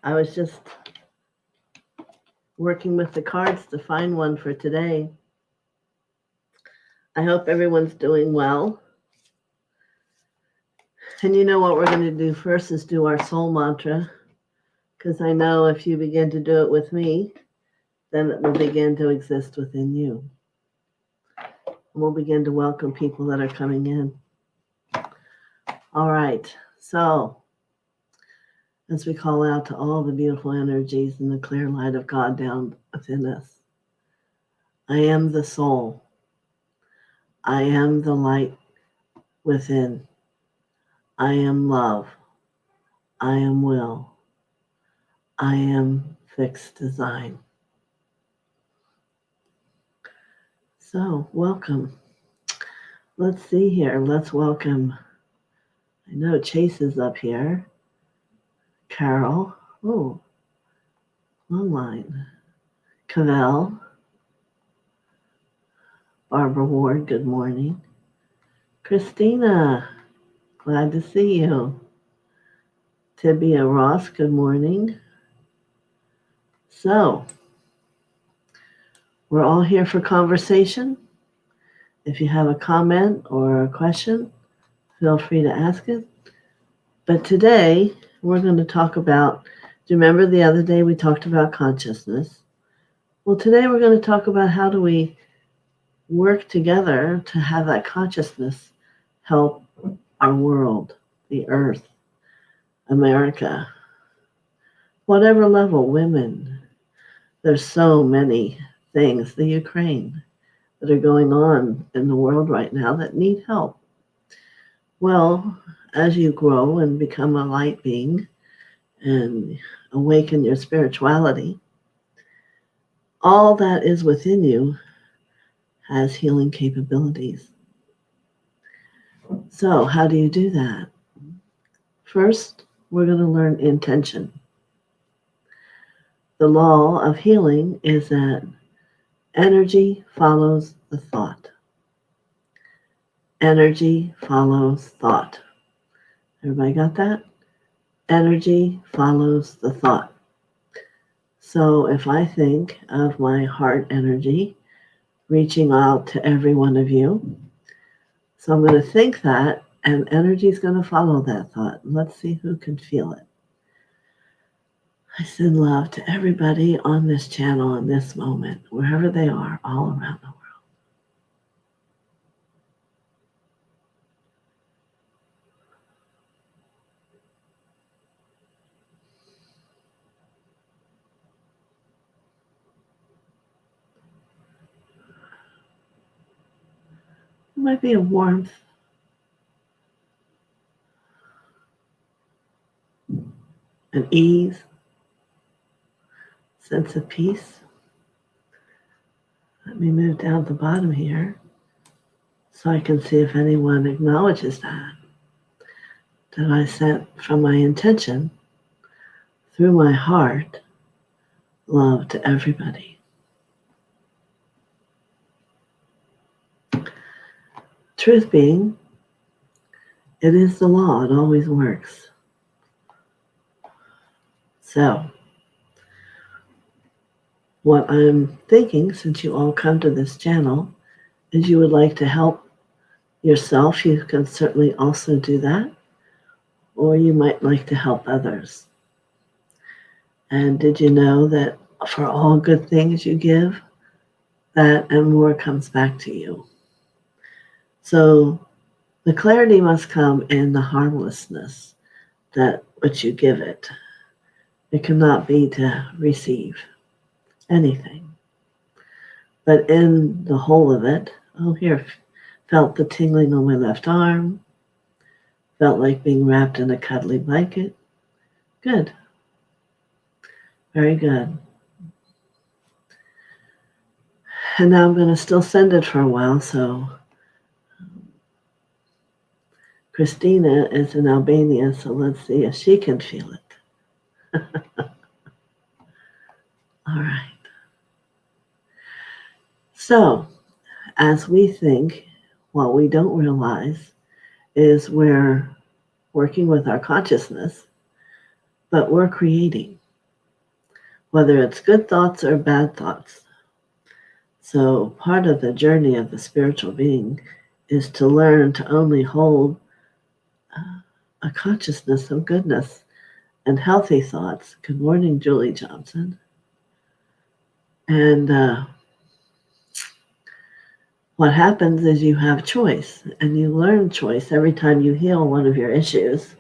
I was just working with the cards to find one for today. I hope everyone's doing well. And you know what we're going to do first is do our soul mantra, because I know if you begin to do it with me, then it will begin to exist within you. And we'll begin to welcome people that are coming in. All right, so as we call out to all the beautiful energies and the clear light of God down within us, I am the soul. I am the light within. I am love. I am will. I am fixed design. So, welcome. Let's see here. Let's welcome. I know Chase is up here. Carol. Oh, long line. Cavell. Barbara Ward, good morning. Christina, glad to see you. Tibia Ross, good morning. So, we're all here for conversation. If you have a comment or a question, feel free to ask it. But today, we're going to talk about, do you remember the other day we talked about consciousness? Well, today we're going to talk about how do we work together to have that consciousness help our world, the earth, America, whatever level, women. There's so many things, the Ukraine, that are going on in the world right now that need help. Well, as you grow and become a light being and awaken your spirituality, all that is within you has healing capabilities. So how do you do that? First, we're going to learn intention. The law of healing is that energy follows the thought. Energy follows thought. Everybody got that? Energy follows the thought. So if I think of my heart energy reaching out to every one of you, so I'm going to think that, and energy is going to follow that thought. Let's see who can feel it. I send love to everybody on this channel in this moment, wherever they are, all around the world. There might be a warmth, an ease, sense of peace. Let me move down the bottom here so I can see if anyone acknowledges that I sent from my intention through my heart love to everybody. Truth being, it is the law. It always works. So, what I'm thinking, since you all come to this channel, is you would like to help yourself. You can certainly also do that. Or you might like to help others. And did you know that for all good things you give, that and more comes back to you? So the clarity must come in the harmlessness that which you give it. It cannot be to receive anything. But in the whole of it, here, felt the tingling on my left arm, felt like being wrapped in a cuddly blanket. Good. Very good. And now I'm going to still send it for a while, so Christina is in Albania, so let's see if she can feel it. All right. So, as we think, what we don't realize is we're working with our consciousness, but we're creating. whether it's good thoughts or bad thoughts. So part of the journey of the spiritual being is to learn to only hold a consciousness of goodness and healthy thoughts. Good morning, Julie Johnson. And what happens is you have choice, and you learn choice every time you heal one of your issues.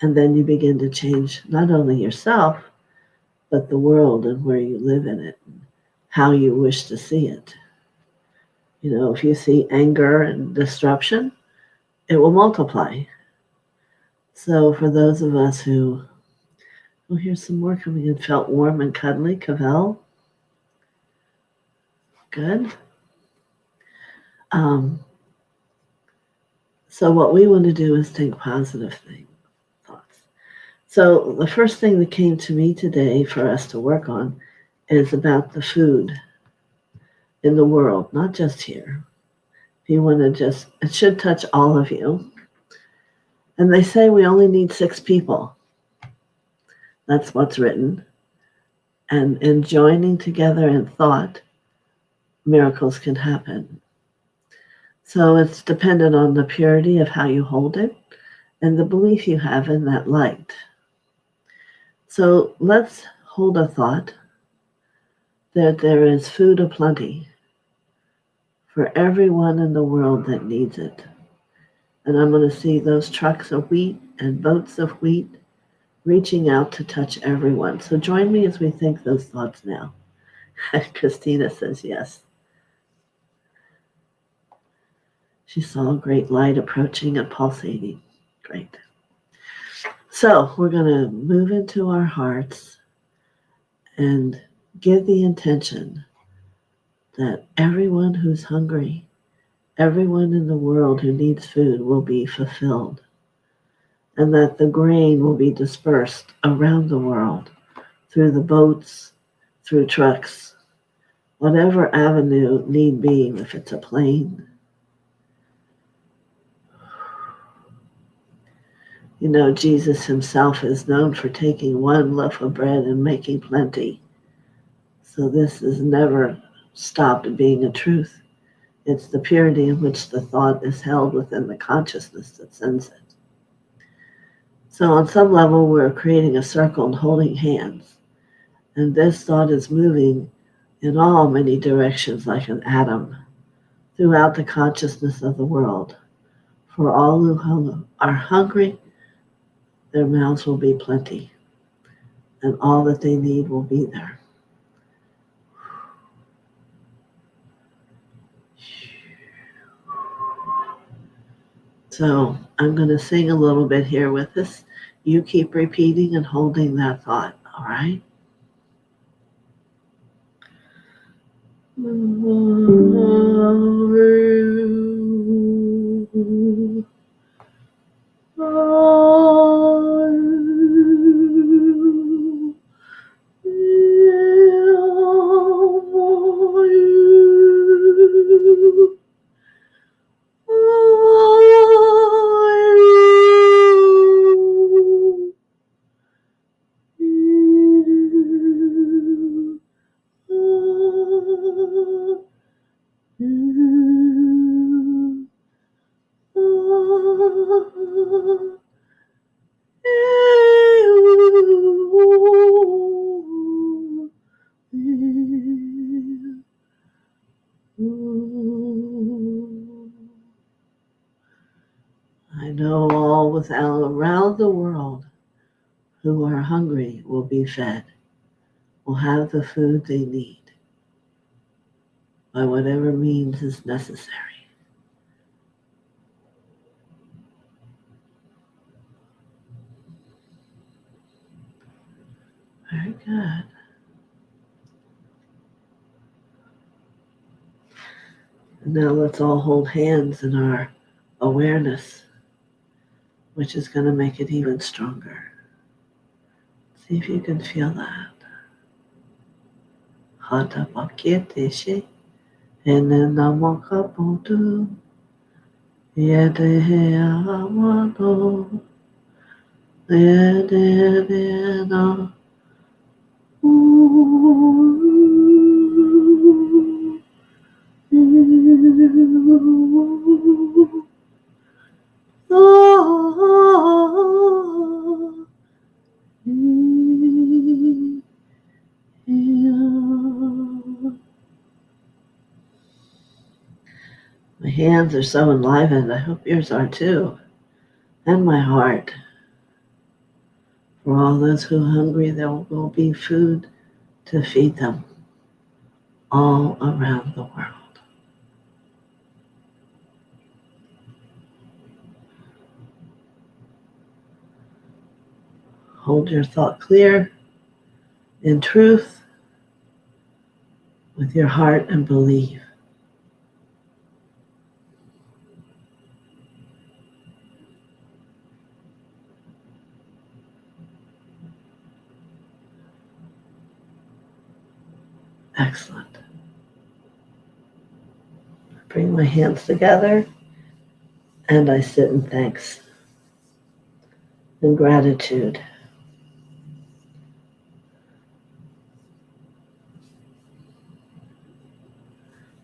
And then you begin to change not only yourself, but the world and where you live in it, and how you wish to see it. You know, if you see anger and disruption, it will multiply. So for those of us who, oh, here's some more coming in, felt warm and cuddly, Cavell. Good. So what we want to do is think positive thoughts. So the first thing that came to me today for us to work on is about the food in the world, not just here. If you want to just, it should touch all of you. And they say we only need 6 people. That's what's written. And in joining together in thought, miracles can happen. So it's dependent on the purity of how you hold it and the belief you have in that light. So let's hold a thought that there is food aplenty for everyone in the world that needs it. And I'm going to see those trucks of wheat and boats of wheat reaching out to touch everyone. So join me as we think those thoughts now. Christina says yes. She saw a great light approaching and pulsating. Great. So we're going to move into our hearts and give the intention that everyone who's hungry, everyone in the world who needs food will be fulfilled, and that the grain will be dispersed around the world through the boats, through trucks, whatever avenue need be, if it's a plane. You know, Jesus himself is known for taking one loaf of bread and making plenty. So this has never stopped being a truth. It's the purity in which the thought is held within the consciousness that sends it. So on some level, we're creating a circle and holding hands. And this thought is moving in all many directions like an atom throughout the consciousness of the world. For all who are hungry, their mouths will be plenty, and all that they need will be there. So I'm going to sing a little bit here with us. You keep repeating and holding that thought, all right? I know all around the world who are hungry will be fed, will have the food they need by whatever means is necessary. Very good. And now let's all hold hands in our awareness, which is going to make it even stronger. See if you can feel that. Hata pakete enena mokaputu yete amado. hands are so enlivened. I hope yours are too. And my heart. For all those who are hungry, there will be food to feed them all around the world. Hold your thought clear in truth with your heart and believe. Excellent. Bring my hands together and I sit in thanks and gratitude.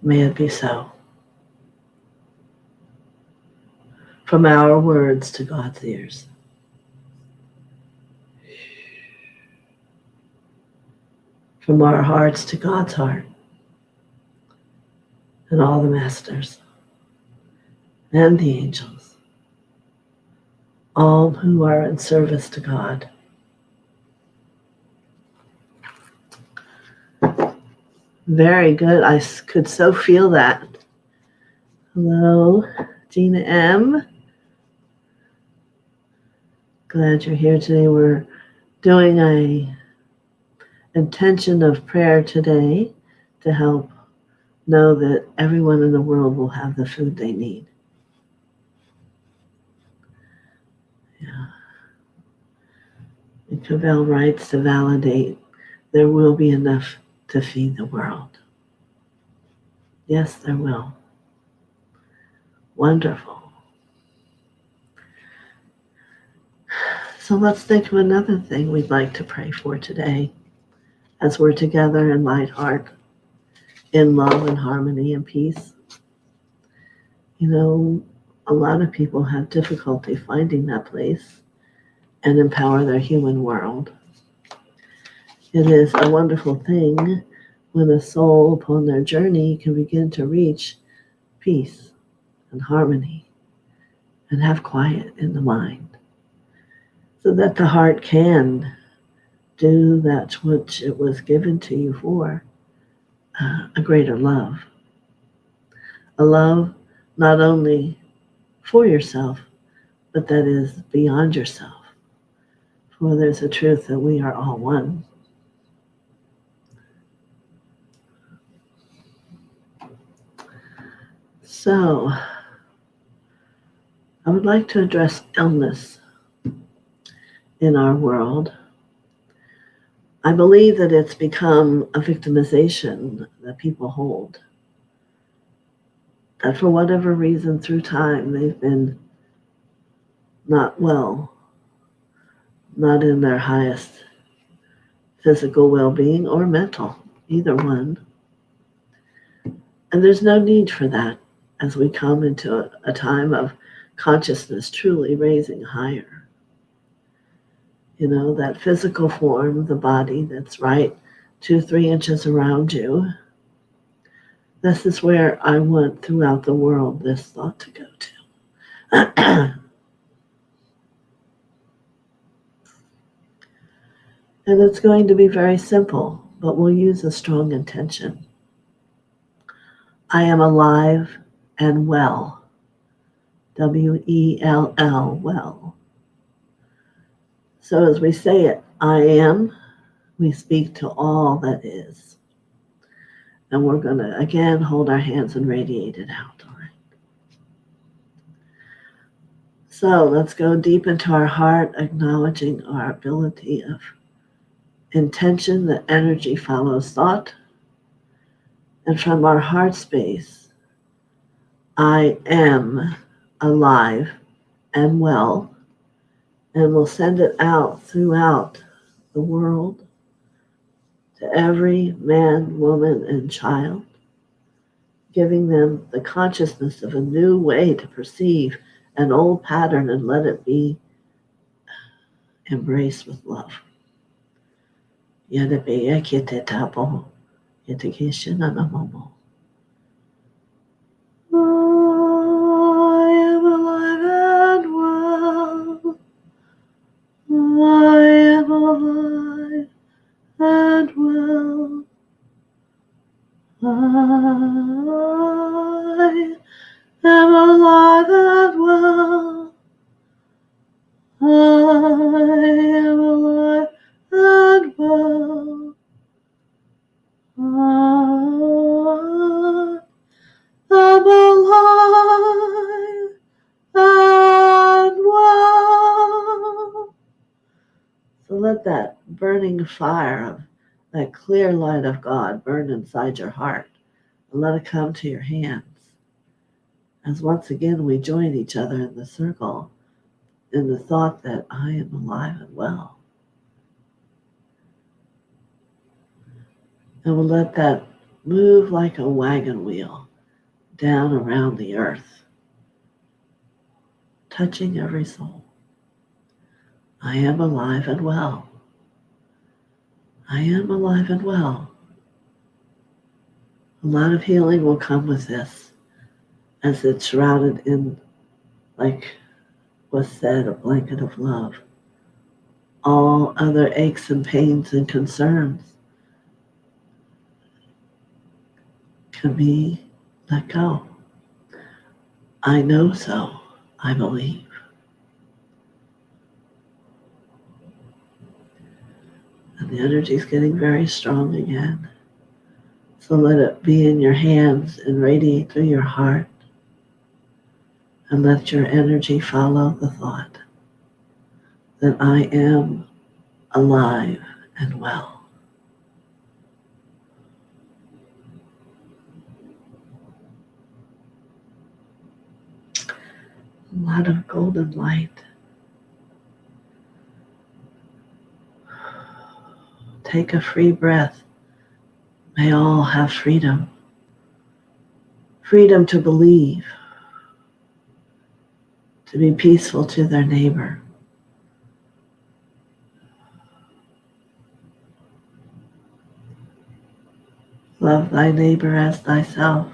May it be so. From our words to God's ears. From our hearts to God's heart. And all the masters and the angels. All who are in service to God. Very good. I could so feel that. Hello, Gina M. Glad you're here today. We're doing a intention of prayer today to help know that everyone in the world will have the food they need. Yeah. And Cavell writes to validate there will be enough to feed the world. Yes, there will. Wonderful. So let's think of another thing we'd like to pray for today as we're together in light heart, in love and harmony and peace. You know, a lot of people have difficulty finding that place and empower their human world. It is a wonderful thing when a soul upon their journey can begin to reach peace and harmony and have quiet in the mind so that the heart can do that which it was given to you for, a greater love. A love not only for yourself, but that is beyond yourself. For there's a truth that we are all one. So, I would like to address illness in our world. I believe that it's become a victimization that people hold. That for whatever reason through time they've been not well, not in their highest physical well-being or mental, either one. And there's no need for that as we come into a time of consciousness truly raising higher. You know, that physical form, the body that's right 2-3 inches around you. This is where I want throughout the world this thought to go to. And it's going to be very simple, but we'll use a strong intention. I am alive and well. W-E-L-L, well. So as we say it, I am, we speak to all that is. And we're going to, again, hold our hands and radiate it out. All right. So let's go deep into our heart, acknowledging our ability of intention, that energy follows thought. And from our heart space, I am alive and well. And we'll send it out throughout the world to every man, woman, and child, giving them the consciousness of a new way to perceive an old pattern and let it be embraced with love. am alive and well. I'm alive and well. So let that burning fire of that clear light of God burn inside your heart and let it come to your hands. As once again we join each other in the circle in the thought that I am alive and well. And we'll let that move like a wagon wheel down around the earth, touching every soul. I am alive and well. I am alive and well. A lot of healing will come with this as it's shrouded in, like was said, a blanket of love. All other aches and pains and concerns can be let go. I know so. I believe. And the energy is getting very strong again. So let it be in your hands and radiate through your heart. And let your energy follow the thought that I am alive and well. A lot of golden light. Take a free breath. May all have freedom. Freedom to believe, to be peaceful to their neighbor. Love thy neighbor as thyself.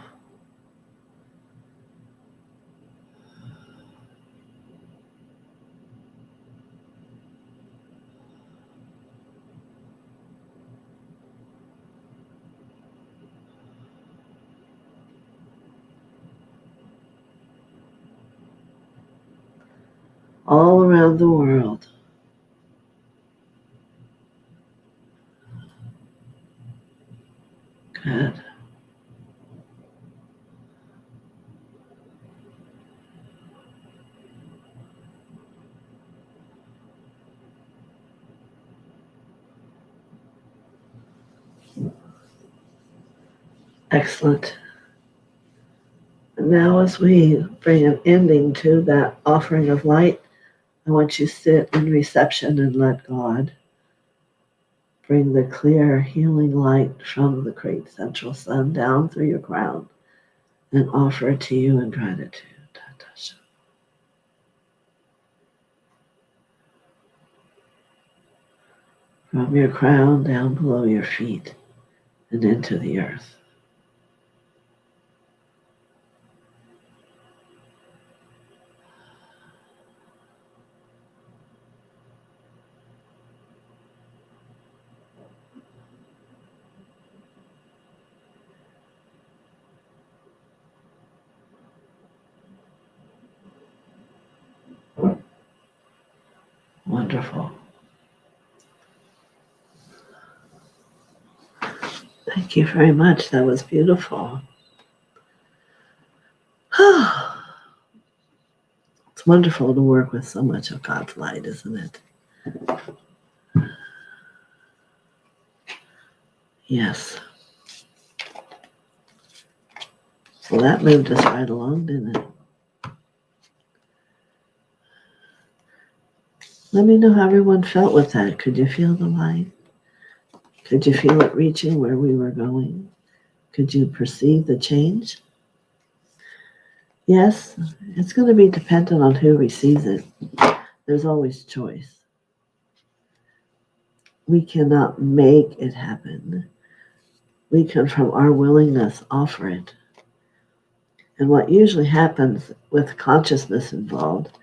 All around the world. Good. Excellent. And now as we bring an ending to that offering of light, I want you to sit in reception and let God bring the clear healing light from the great central sun down through your crown and offer it to you in gratitude. From your crown down below your feet and into the earth. Wonderful. Thank you very much. That was beautiful. It's wonderful to work with so much of God's light, isn't it? Yes. Well, that moved us right along, didn't it? Let me know how everyone felt with that. Could you feel the light? Could you feel it reaching where we were going? Could you perceive the change? Yes, it's going to be dependent on who receives it. There's always choice. We cannot make it happen. We can, from our willingness, offer it. And what usually happens with consciousness involved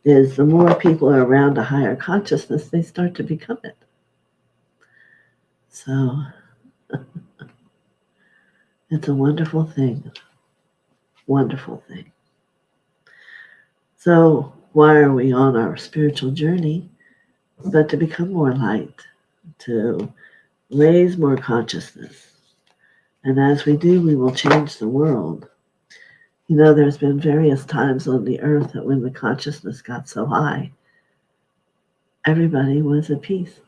is the more people are around a higher consciousness, they start to become it. So it's a wonderful thing. Wonderful thing. So Why are we on our spiritual journey? But to become more light, to raise more consciousness. And as we do, we will change the world. You know, there's been various times on the earth that when the consciousness got so high, everybody was at peace.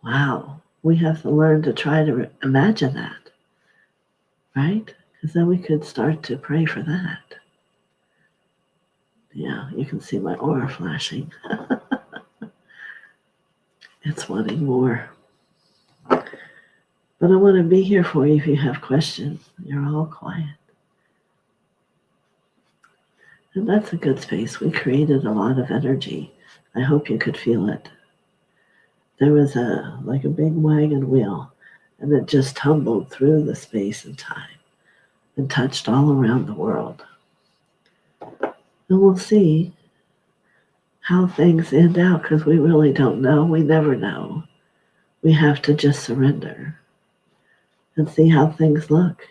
Wow. We have to learn to try to imagine that, right? Because then we could start to pray for that. Yeah, you can see my aura flashing. It's wanting more. But I want to be here for you if you have questions. You're all quiet. And that's a good space. We created a lot of energy. I hope you could feel it. There was like a big wagon wheel, and it just tumbled through the space and time and touched all around the world. And we'll see how things end out, because we really don't know. We never know. We have to just surrender and see how things look.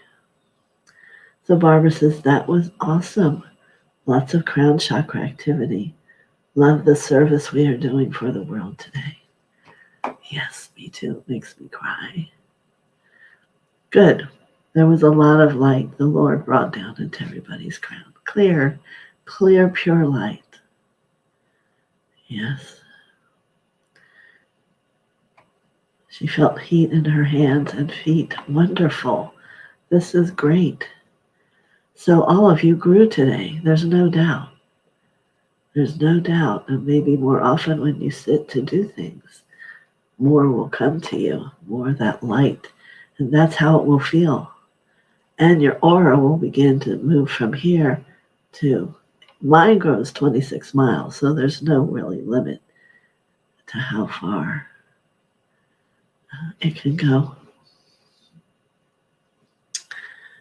So Barbara says, that was awesome. Lots of crown chakra activity. Love the service we are doing for the world today. Yes, me too. It makes me cry. Good. There was a lot of light the Lord brought down into everybody's crown. Clear, pure light. Yes. She felt heat in her hands and feet. Wonderful. This is great. So all of you grew today. There's no doubt. There's no doubt. And maybe more often when you sit to do things, more will come to you, more of that light. And that's how it will feel. And your aura will begin to move from here to, mine grows 26 miles, so there's no really limit to how far it can go.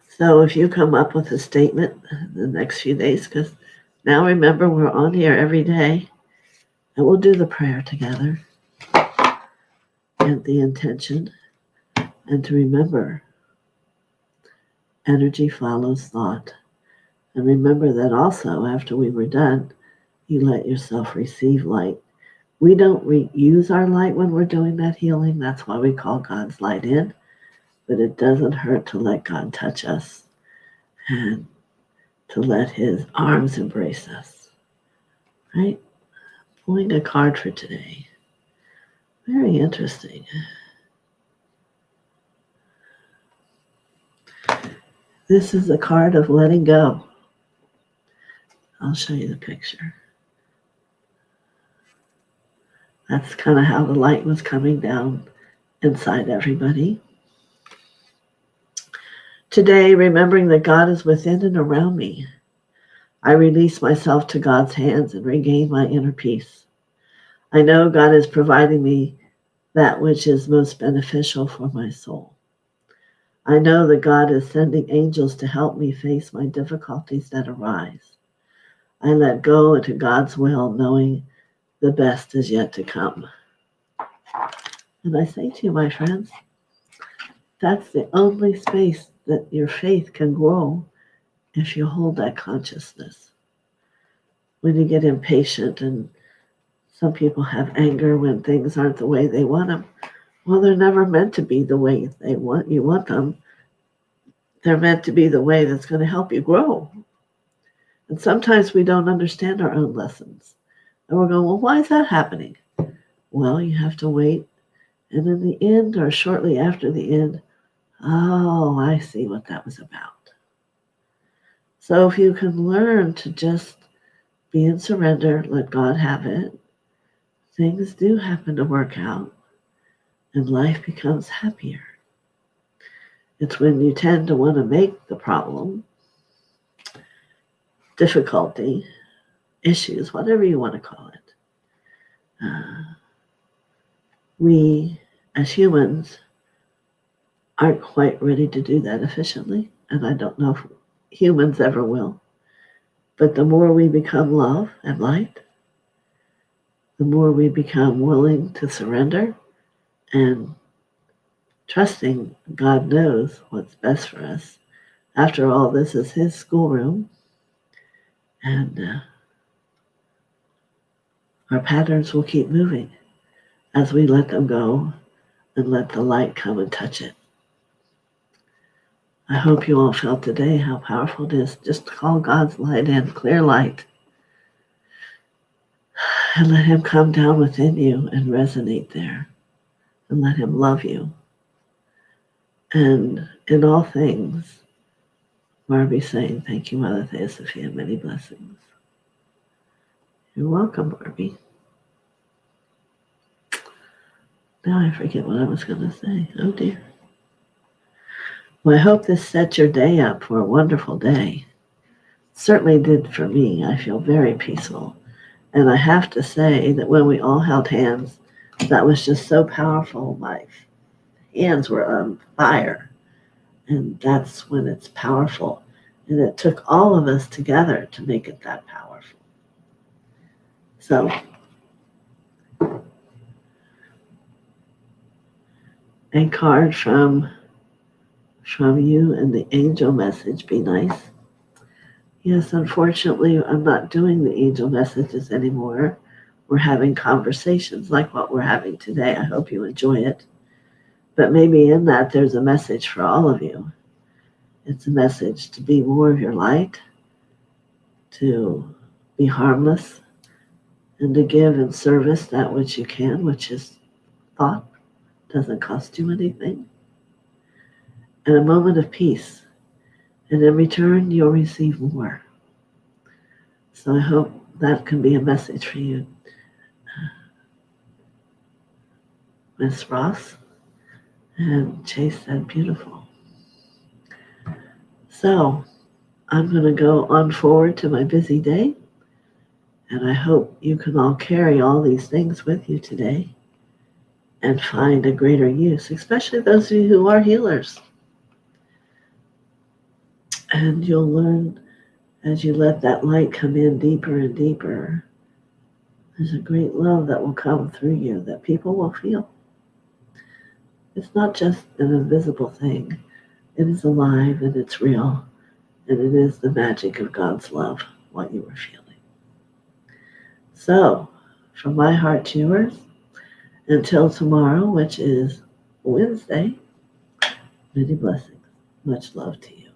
So if you come up with a statement in the next few days, because now remember we're on here every day, and we'll do the prayer together and the intention, and to remember energy follows thought. And remember that also after we were done, you let yourself receive light. We don't use our light when we're doing that healing. That's why we call God's light in. But it doesn't hurt to let God touch us and to let his arms embrace us. Right? Pulling a card for today. Very interesting. This is a card of letting go. I'll show you the picture. That's kind of how the light was coming down inside everybody. Today, remembering that God is within and around me, I release myself to God's hands and regain my inner peace. I know God is providing me that which is most beneficial for my soul. I know that God is sending angels to help me face my difficulties that arise. I let go into God's will, knowing the best is yet to come. And I say to you, my friends, that's the only space that your faith can grow if you hold that consciousness. When you get impatient, and some people have anger when things aren't the way they want them, well, they're never meant to be the way you want them. They're meant to be the way that's going to help you grow. And sometimes we don't understand our own lessons. And we're going, well, why is that happening? Well, you have to wait. And in the end, or shortly after the end, oh, I see what that was about. So if you can learn to just be in surrender, let God have it, things do happen to work out, and life becomes happier. It's when you tend to want to make the problem, difficulty, issues, whatever you want to call it. We, as humans, aren't quite ready to do that efficiently, and I don't know if humans ever will. But the more we become love and light, the more we become willing to surrender and trusting God knows what's best for us. After all, this is his schoolroom, and Our patterns will keep moving as we let them go and let the light come and touch it. I hope you all felt today how powerful it is just to call God's light in, clear light, and let Him come down within you and resonate there, and let Him love you. And in all things, Barbie saying, thank you, Mother TheoSophia, many blessings. You're welcome, Barbie. Now I forget what I was going to say. Oh, dear. Well, I hope this sets your day up for a wonderful day. It certainly did for me. I feel very peaceful. And I have to say that when we all held hands, that was just so powerful. My hands were on fire. And that's when it's powerful. And it took all of us together to make it that powerful. So, a card from you and the angel message, be nice. Yes, unfortunately, I'm not doing the angel messages anymore. We're having conversations like what we're having today. I hope you enjoy it. But maybe in that there's a message for all of you. It's a message to be more of your light, to be harmless, and to give in service that which you can, which is thought, doesn't cost you anything. And a moment of peace. And in return, you'll receive more. So I hope that can be a message for you, Miss Ross. And Chase said, beautiful. So I'm going to go on forward to my busy day. And I hope you can all carry all these things with you today and find a greater use, especially those of you who are healers. And you'll learn as you let that light come in deeper and deeper, there's a great love that will come through you that people will feel. It's not just an invisible thing. It is alive and it's real. And it is the magic of God's love, what you were feeling. So, from my heart to yours, until tomorrow, which is Wednesday, many blessings. Much love to you.